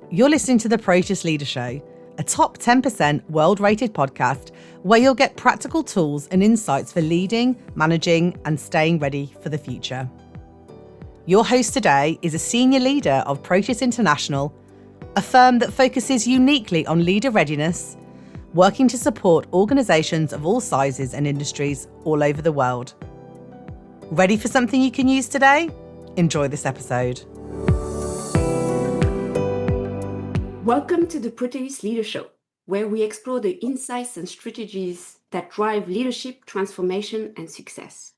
You're listening to the Proteus Leader Show, a top 10% world-rated podcast where you'll get practical tools and insights for leading, managing, and staying ready for the future. Your host today is a senior leader of Proteus International, a firm that focuses uniquely on leader readiness, working to support organisations of all sizes and industries all over the world. Ready for something you can use today? Enjoy this episode. Welcome to the Proteus Leader Show, where we explore the insights and strategies that drive leadership, transformation, and success.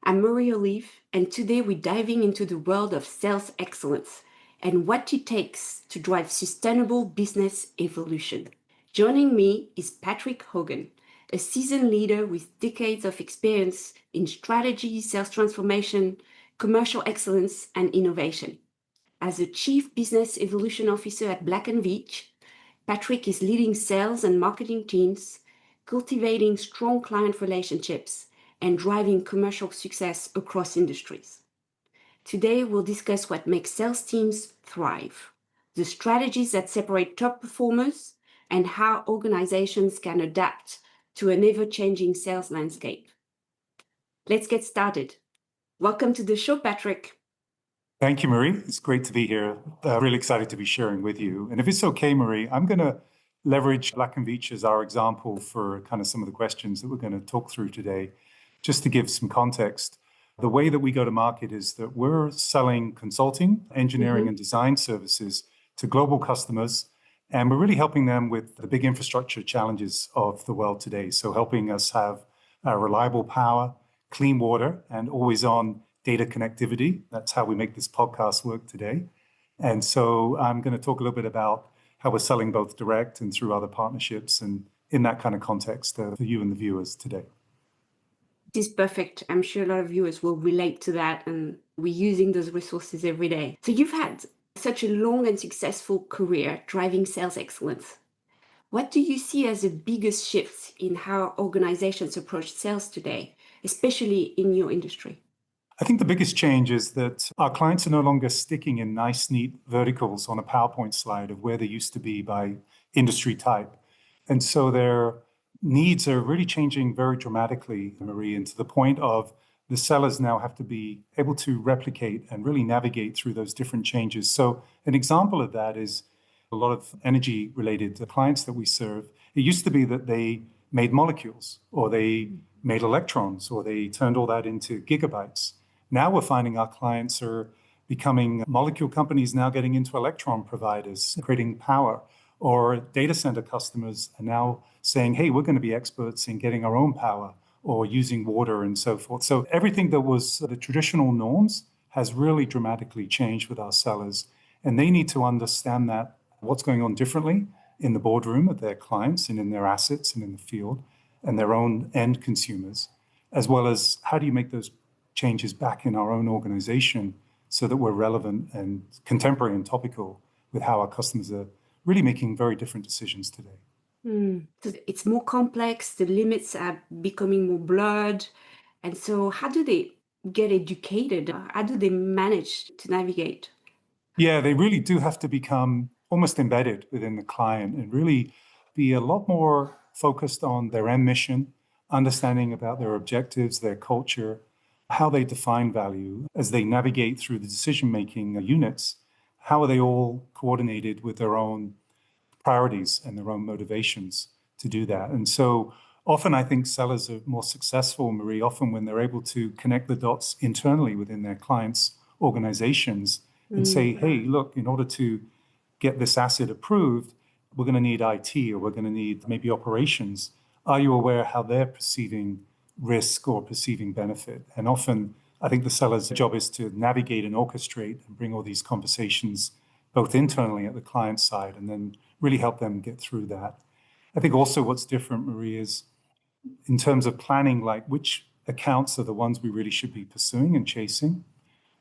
I'm Marie Olive, and today we're diving into the world of sales excellence and what it takes to drive sustainable business evolution. Joining me is Patrick Hogan, a seasoned leader with decades of experience in strategy, sales transformation, commercial excellence, and innovation. As a Chief Business Evolution Officer at Black Veatch, Patrick is leading sales and marketing teams, cultivating strong client relationships, and driving commercial success across industries. Today, we'll discuss what makes sales teams thrive, the strategies that separate top performers, and how organizations can adapt to an ever-changing sales landscape. Let's get started. Welcome to the show, Patrick. Thank you, Marie. It's great to be here. Really excited to be sharing with you. And if it's okay, Marie, I'm going to leverage Black Veatch as our example for kind of some of the questions that we're going to talk through today. Just to give some context, the way that we go to market is that we're selling consulting, engineering, and design services to global customers, and we're really helping them with the big infrastructure challenges of the world today. So helping us have reliable power, clean water, and always-on data connectivity. That's how we make this podcast work today. And so I'm going to talk a little bit about how we're selling both direct and through other partnerships, and in that kind of context for you and the viewers today. This is perfect. I'm sure a lot of viewers will relate to that, and we're using those resources every day. So you've had such a long and successful career driving sales excellence. What do you see as the biggest shifts in how organizations approach sales today, especially in your industry? I think the biggest change is that our clients are no longer sticking in nice, neat verticals on a PowerPoint slide of where they used to be by industry type. And so their needs are really changing very dramatically, Marie, and to the point of the sellers now have to be able to replicate and really navigate through those different changes. So an example of that is a lot of energy-related clients that we serve. It used to be that they made molecules, or they made electrons, or they turned all that into gigabytes. Now we're finding our clients are becoming molecule companies now getting into electron providers, creating power, or data center customers are now saying, hey, we're going to be experts in getting our own power or using water and so forth. So everything that was the traditional norms has really dramatically changed with our sellers. And they need to understand that what's going on differently in the boardroom of their clients and in their assets and in the field and their own end consumers, as well as how do you make those changes back in our own organization so that we're relevant and contemporary and topical with how our customers are really making very different decisions today. So it's more complex, the limits are becoming more blurred. And so how do they get educated? How do they manage to navigate? Yeah, they really do have to become almost embedded within the client and really be a lot more focused on their end mission, understanding about their objectives, their culture, how they define value as they navigate through the decision-making units. How are they all coordinated with their own priorities and their own motivations to do that? And so often I think sellers are more successful, Marie, often when they're able to connect the dots internally within their clients' organizations and say, hey, look, in order to get this asset approved, we're going to need IT, or we're going to need maybe operations. Are you aware how they're perceiving risk or perceiving benefit? And often I think the seller's job is to navigate and orchestrate and bring all these conversations both internally at the client side and then really help them get through that. I think also what's different, Marie, is in terms of planning, like which accounts are the ones we really should be pursuing and chasing.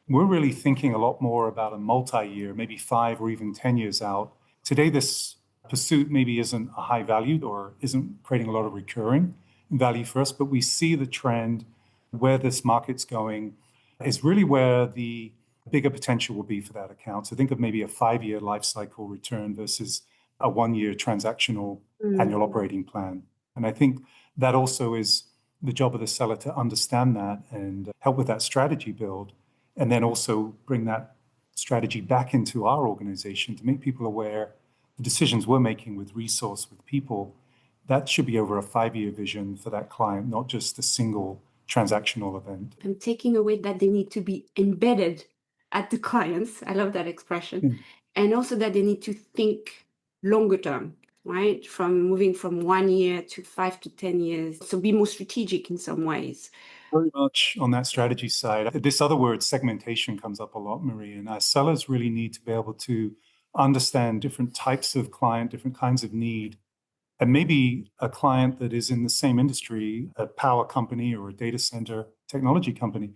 We're really thinking a lot more about a multi-year, maybe 5 or even 10 years out. Today, this pursuit maybe isn't a high value or isn't creating a lot of recurring value for us, but we see the trend where this market's going is really where the bigger potential will be for that account. So think of maybe a 5-year life cycle return versus a 1-year transactional annual operating plan. And I think that also is the job of the seller to understand that and help with that strategy build, and then also bring that strategy back into our organization to make people aware the decisions we're making with resource, with people, that should be over a 5-year vision for that client, not just a single transactional event. I'm taking away that they need to be embedded at the clients. I love that expression. And also that they need to think longer term, right? From moving from 1 year to 5 to 10 years. So be more strategic in some ways. Very much on that strategy side. This other word, segmentation, comes up a lot, Marie, and our sellers really need to be able to understand different types of client, different kinds of need. And maybe a client that is in the same industry, a power company or a data center technology company,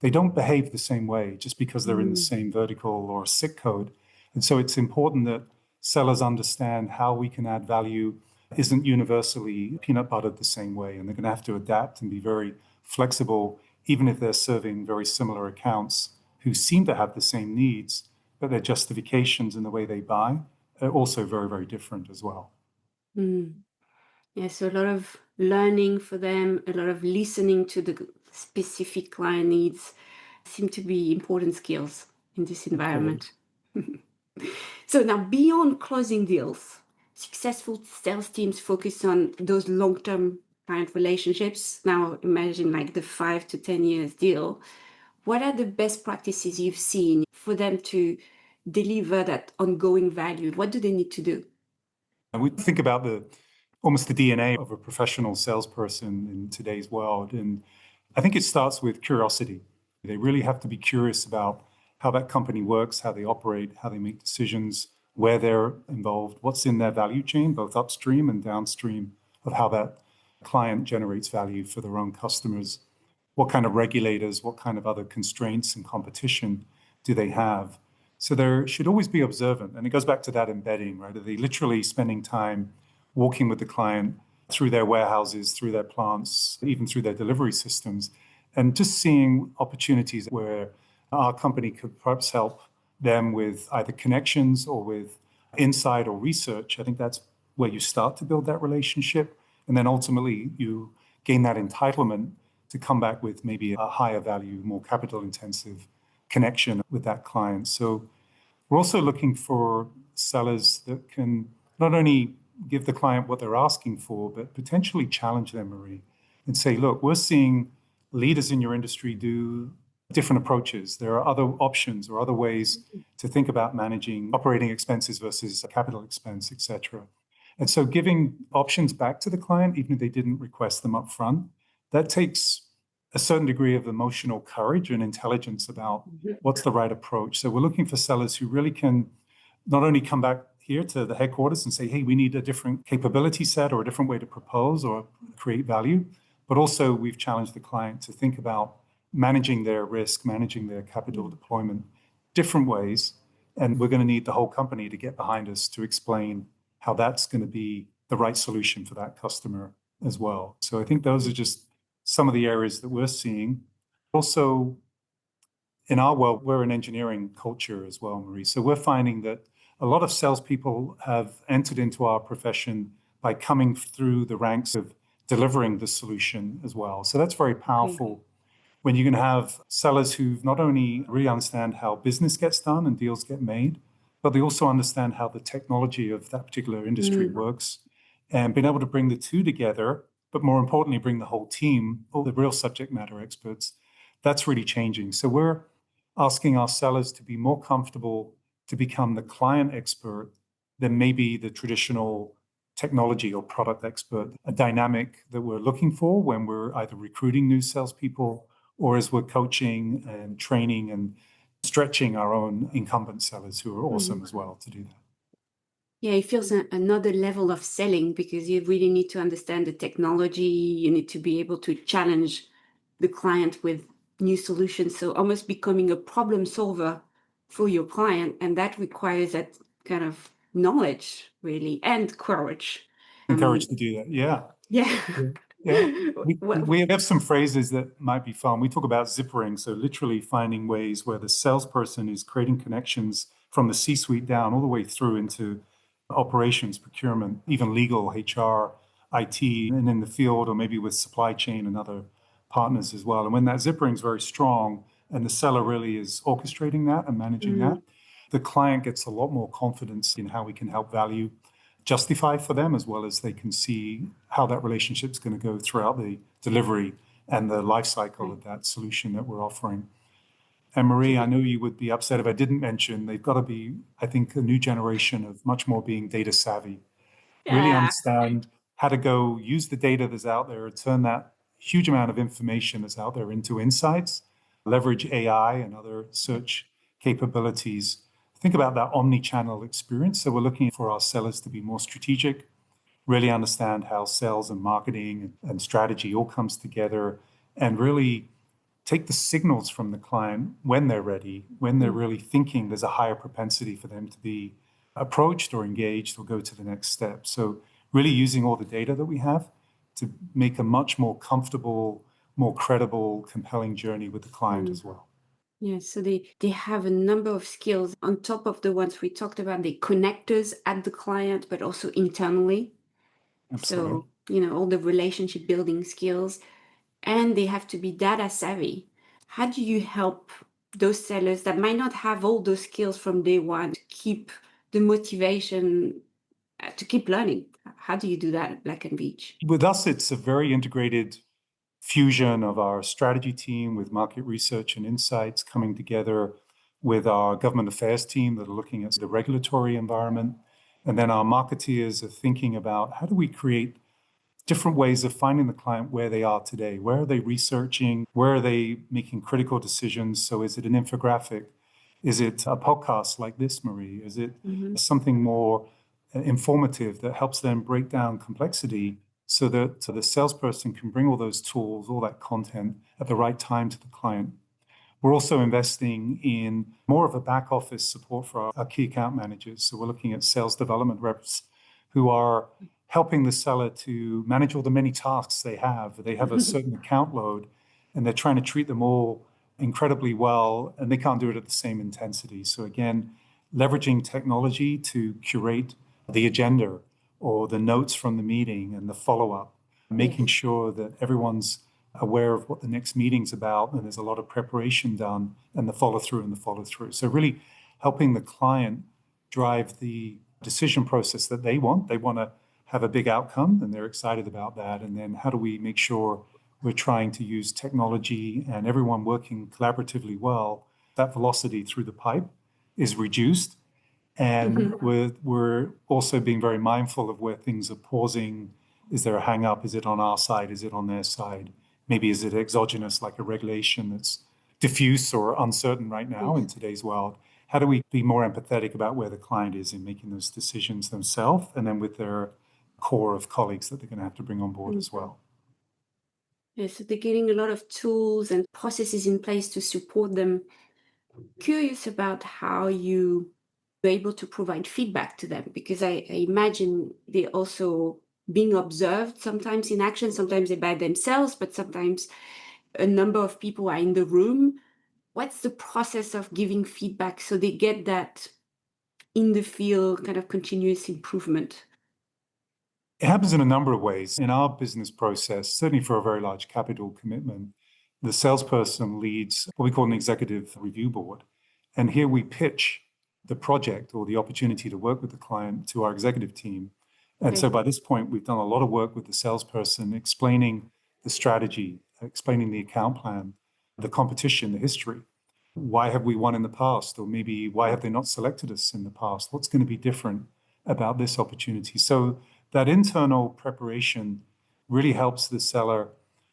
they don't behave the same way just because they're in the same vertical or SIC code. And so it's important that sellers understand how we can add value isn't universally peanut buttered the same way. And they're going to have to adapt and be very flexible, even if they're serving very similar accounts who seem to have the same needs, but their justifications and the way they buy are also very, very different as well. Yeah, so a lot of learning for them, a lot of listening to the specific client needs seem to be important skills in this environment. So now beyond closing deals, successful sales teams focus on those long-term client relationships. Now imagine like the 5 to 10 years deal. What are the best practices you've seen for them to deliver that ongoing value? What do they need to do? And we think about almost the DNA of a professional salesperson in today's world. And I think it starts with curiosity. They really have to be curious about how that company works, how they operate, how they make decisions, where they're involved, what's in their value chain, both upstream and downstream of how that client generates value for their own customers. What kind of regulators, what kind of other constraints and competition do they have? So there should always be observant. And it goes back to that embedding, right? Are they literally spending time walking with the client through their warehouses, through their plants, even through their delivery systems, and just seeing opportunities where our company could perhaps help them with either connections or with insight or research. I think that's where you start to build that relationship. And then ultimately you gain that entitlement to come back with maybe a higher value, more capital intensive connection with that client. So we're also looking for sellers that can not only give the client what they're asking for, but potentially challenge them, Marie, and say, look, we're seeing leaders in your industry do different approaches. There are other options or other ways to think about managing operating expenses versus capital expense, et cetera. And so giving options back to the client, even if they didn't request them up front, that takes a certain degree of emotional courage and intelligence about what's the right approach. So we're looking for sellers who really can not only come back here to the headquarters and say, hey, we need a different capability set or a different way to propose or create value, but also we've challenged the client to think about managing their risk, managing their capital deployment different ways. And we're going to need the whole company to get behind us to explain how that's going to be the right solution for that customer as well. So I think those are just some of the areas that we're seeing. Also, in our world, we're an engineering culture as well, Marie. So we're finding that a lot of salespeople have entered into our profession by coming through the ranks of delivering the solution as well. So that's very powerful when you can have sellers who not only really understand how business gets done and deals get made, but they also understand how the technology of that particular industry works, and being able to bring the two together, but more importantly, bring the whole team, all the real subject matter experts. That's really changing. So we're asking our sellers to be more comfortable to become the client expert than maybe the traditional technology or product expert, a dynamic that we're looking for when we're either recruiting new salespeople or as we're coaching and training and stretching our own incumbent sellers who are awesome as well to do that. Yeah, it feels another level of selling because you really need to understand the technology. You need to be able to challenge the client with new solutions. So almost becoming a problem solver for your client. And that requires that kind of knowledge, really, and courage. Encouraged to do that. Yeah. Yeah. Yeah. Well, We have some phrases that might be fun. We talk about zippering, so literally finding ways where the salesperson is creating connections from the C-suite down all the way through into operations, procurement, even legal, HR, IT, and in the field, or maybe with supply chain and other partners as well. And when that zippering is very strong and the seller really is orchestrating that and managing that, the client gets a lot more confidence in how we can help value justify for them, as well as they can see how that relationship is going to go throughout the delivery and the life cycle of that solution that we're offering. And Marie, I know you would be upset if I didn't mention they've got to be, I think, a new generation of much more being data savvy, really yeah. understand how to go use the data that's out there, turn that huge amount of information that's out there into insights, leverage AI and other search capabilities. Think about that omni-channel experience. So we're looking for our sellers to be more strategic, really understand how sales and marketing and strategy all comes together, and really take the signals from the client when they're ready, when they're really thinking there's a higher propensity for them to be approached or engaged or go to the next step. So really using all the data that we have to make a much more comfortable, more credible, compelling journey with the client as well. Yeah, so they have a number of skills on top of the ones we talked about, the connectors at the client, but also internally. Absolutely. So, all the relationship building skills, and they have to be data savvy. How do you help those sellers that might not have all those skills from day one to keep the motivation to keep learning? How do you do that at Black and Veatch? With us, it's a very integrated fusion of our strategy team with market research and insights coming together with our government affairs team that are looking at the regulatory environment. And then our marketeers are thinking about how do we create different ways of finding the client where they are today. Where are they researching? Where are they making critical decisions? So is it an infographic? Is it a podcast like this, Marie? Is it something more informative that helps them break down complexity so that the salesperson can bring all those tools, all that content at the right time to the client? We're also investing in more of a back office support for our key account managers. So we're looking at sales development reps who are helping the seller to manage all the many tasks they have. They have a certain account load and they're trying to treat them all incredibly well, and they can't do it at the same intensity. So again, leveraging technology to curate the agenda or the notes from the meeting and the follow-up, making sure that everyone's aware of what the next meeting's about and there's a lot of preparation done and the follow-through. So really helping the client drive the decision process that they want. They want to have a big outcome and they're excited about that. And then how do we make sure we're trying to use technology and everyone working collaboratively well, that velocity through the pipe is reduced. And we're also being very mindful of where things are pausing. Is there a hang up? Is it on our side? Is it on their side? Maybe is it exogenous, like a regulation that's diffuse or uncertain right now in today's world? How do we be more empathetic about where the client is in making those decisions themselves and then with their core of colleagues that they're going to have to bring on board as well? Yeah, so they're getting a lot of tools and processes in place to support them. Curious about how you are able to provide feedback to them, because I imagine they're also being observed sometimes in action. Sometimes they're by themselves, but sometimes a number of people are in the room. What's the process of giving feedback so they get that in the field kind of continuous improvement? It happens in a number of ways. In our business process, certainly for a very large capital commitment, the salesperson leads what we call an executive review board. And here we pitch the project or the opportunity to work with the client to our executive team. And so by this point, we've done a lot of work with the salesperson, explaining the strategy, explaining the account plan, the competition, the history. Why have we won in the past? Or maybe why have they not selected us in the past? What's going to be different about this opportunity? So that internal preparation really helps the seller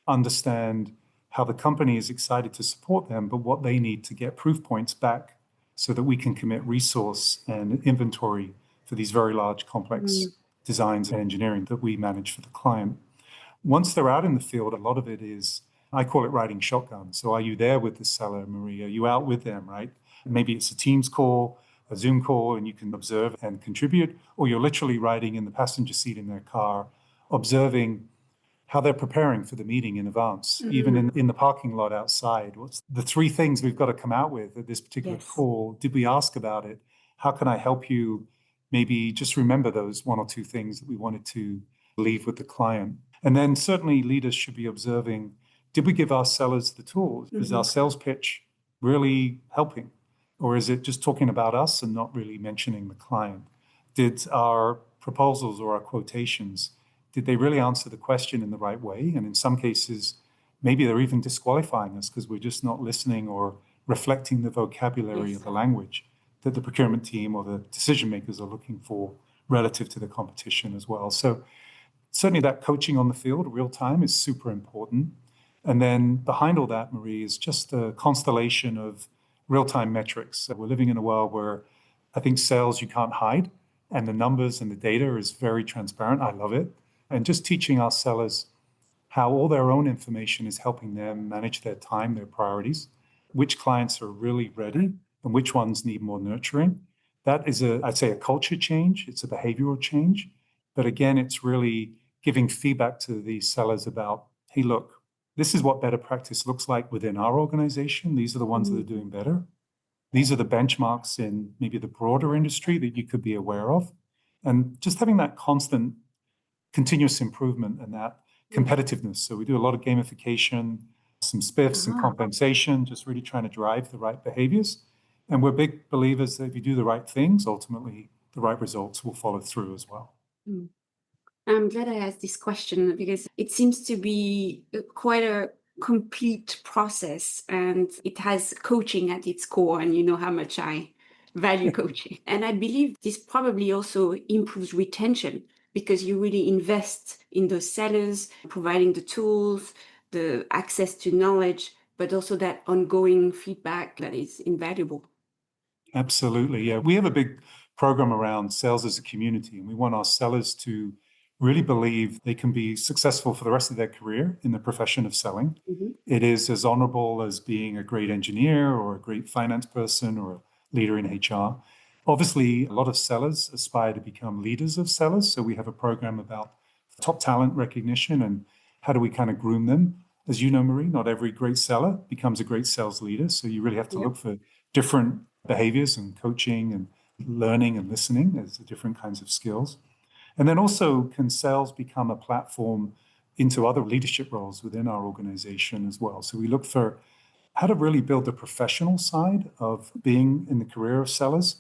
understand how the company is excited to support them, but what they need to get proof points back so that we can commit resource and inventory for these very large, complex designs and engineering that we manage for the client. Once they're out in the field, a lot of it is, I call it riding shotgun. So are you there with the seller, Marie? Are you out with them, right? Maybe it's a Teams call, a Zoom call, and you can observe and contribute, or you're literally riding in the passenger seat in their car, observing how they're preparing for the meeting in advance, even in the parking lot outside. What's the three things we've got to come out with at this particular call? Did we ask about it? How can I help you maybe just remember those one or two things that we wanted to leave with the client? And then certainly leaders should be observing, did we give our sellers the tools? Is our sales pitch really helping? Or is it just talking about us and not really mentioning the client? Did our proposals or our quotations, did they really answer the question in the right way? And in some cases, maybe they're even disqualifying us because we're just not listening or reflecting the vocabulary of the language that the procurement team or the decision makers are looking for relative to the competition as well. So certainly that coaching on the field real time is super important. And then behind all that, Marie, is just a constellation of real-time metrics. We're living in a world where I think sales you can't hide, and the numbers and the data is very transparent. I love it. And just teaching our sellers how all their own information is helping them manage their time, their priorities, which clients are really ready and which ones need more nurturing. That is I'd say a culture change. It's a behavioral change. But again, it's really giving feedback to these sellers about, hey, look, this is what better practice looks like within our organization. These are the ones that are doing better. These are the benchmarks in maybe the broader industry that you could be aware of. And just having that constant continuous improvement and that competitiveness. So we do a lot of gamification, some spiffs and compensation, just really trying to drive the right behaviors. And we're big believers that if you do the right things, ultimately the right results will follow through as well. I'm glad I asked this question because it seems to be quite a complete process, and it has coaching at its core, and you know how much I value coaching. And I believe this probably also improves retention because you really invest in those sellers, providing the tools, the access to knowledge, but also that ongoing feedback that is invaluable. Absolutely. Yeah. We have a big program around sales as a community, and we want our sellers to really believe they can be successful for the rest of their career in the profession of selling. It is as honorable as being a great engineer or a great finance person or a leader in HR. Obviously, a lot of sellers aspire to become leaders of sellers. So we have a program about top talent recognition and how do we kind of groom them. As you know, Marie, not every great seller becomes a great sales leader. So you really have to look for different behaviors and coaching and learning and listening as the different kinds of skills. And then also, can sales become a platform into other leadership roles within our organization as well? So we look for how to really build the professional side of being in the career of sellers.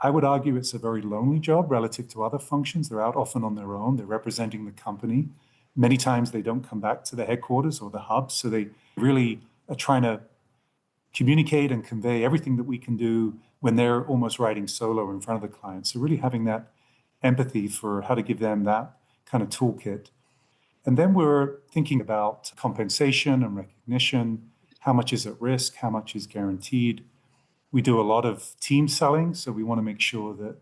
I would argue it's a very lonely job relative to other functions. They're out often on their own. They're representing the company. Many times they don't come back to the headquarters or the hub. So they really are trying to communicate and convey everything that we can do when they're almost riding solo in front of the client. So really having that empathy for how to give them that kind of toolkit. And then we're thinking about compensation and recognition. How much is at risk? How much is guaranteed? We do a lot of team selling, so we want to make sure that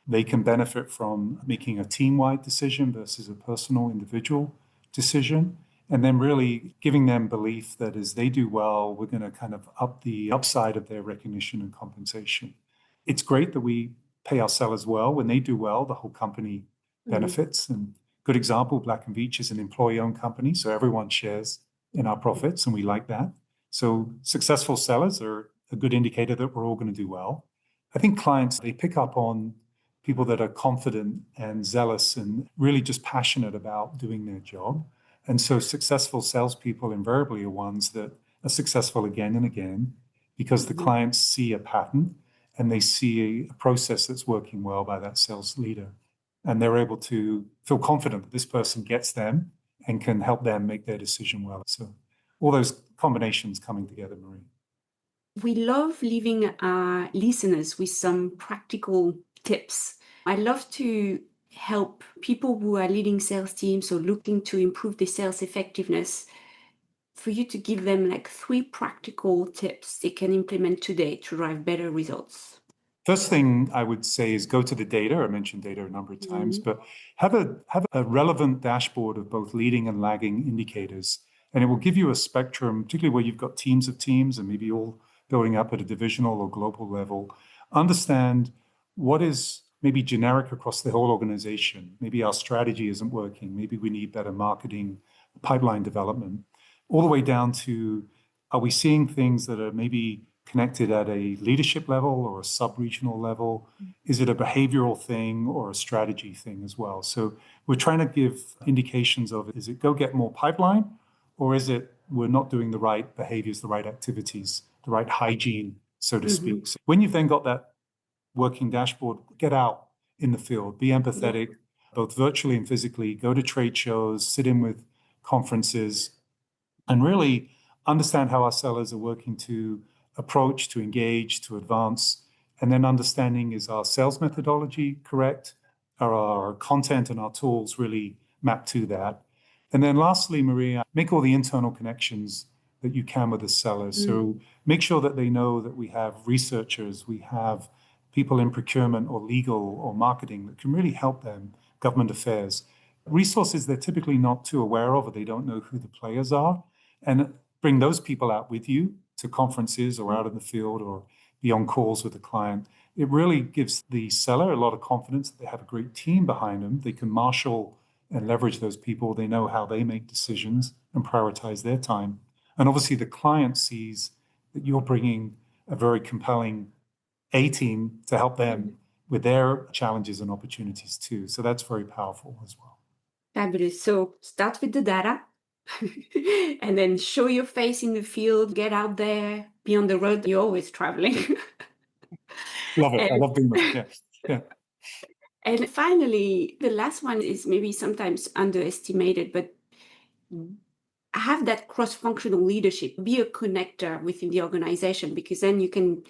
they can benefit from making a team-wide decision versus a personal individual decision. And then really giving them belief that as they do well, we're going to kind of up the upside of their recognition and compensation. It's great that we pay our sellers well. When they do well, the whole company benefits. And good example, Black Veatch is an employee-owned company, so everyone shares in our profits, and we like that. So successful sellers are a good indicator that we're all going to do well. I think clients, they pick up on people that are confident and zealous and really just passionate about doing their job. And so successful salespeople invariably are ones that are successful again and again because the clients see a pattern and they see a process that's working well by that sales leader. And they're able to feel confident that this person gets them and can help them make their decision well. So all those combinations coming together, Marie. We love leaving our listeners with some practical tips. I love to help people who are leading sales teams or looking to improve their sales effectiveness, for you to give them like 3 practical tips they can implement today to drive better results. First thing I would say is go to the data. I mentioned data a number of times, but have a relevant dashboard of both leading and lagging indicators. And it will give you a spectrum, particularly where you've got teams of teams and maybe all building up at a divisional or global level. Understand what is maybe generic across the whole organization. Maybe our strategy isn't working. Maybe we need better marketing pipeline development, all the way down to, are we seeing things that are maybe connected at a leadership level or a sub-regional level? Is it a behavioral thing or a strategy thing as well? So we're trying to give indications of, is it go get more pipeline, or is it we're not doing the right behaviors, the right activities, the right hygiene, so to speak. So when you've then got that working dashboard, get out in the field, be empathetic, both virtually and physically, go to trade shows, sit in with conferences, and really understand how our sellers are working to approach, to engage, to advance. And then understanding, is our sales methodology correct? Are our content and our tools really mapped to that? And then lastly, Maria, make all the internal connections that you can with the sellers. So make sure that they know that we have researchers, we have people in procurement or legal or marketing that can really help them, government affairs. Resources they're typically not too aware of, or they don't know who the players are. And bring those people out with you to conferences or out in the field or be on calls with the client. It really gives the seller a lot of confidence that they have a great team behind them. They can marshal and leverage those people. They know how they make decisions and prioritize their time. And obviously the client sees that you're bringing a very compelling A-team to help them with their challenges and opportunities too. So that's very powerful as well. Fabulous. So start with the data and then show your face in the field, get out there, be on the road. You're always traveling. Love it. I love being there. Yeah. And finally, the last one is maybe sometimes underestimated, but have that cross-functional leadership, be a connector within the organization, because then you can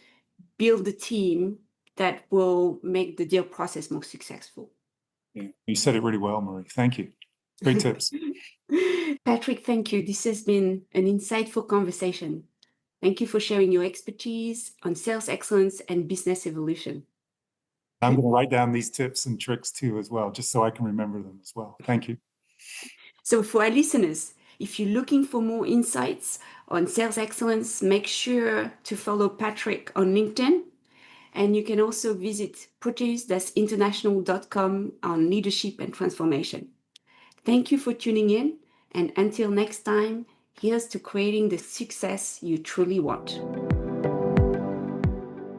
build a team that will make the deal process more successful. Yeah. You said it really well, Marie. Thank you. Great tips. Patrick, thank you. This has been an insightful conversation. Thank you for sharing your expertise on sales excellence and business evolution. I'm going to write down these tips and tricks too as well, just so I can remember them as well. Thank you. So for our listeners, if you're looking for more insights on sales excellence, make sure to follow Patrick on LinkedIn. And you can also visit proteus-international.com on leadership and transformation. Thank you for tuning in. And until next time, here's to creating the success you truly want.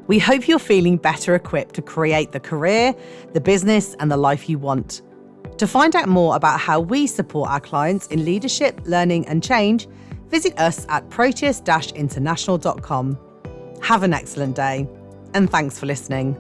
We hope you're feeling better equipped to create the career, the business, and the life you want. To find out more about how we support our clients in leadership, learning, and change, visit us at proteus-international.com. Have an excellent day, and thanks for listening.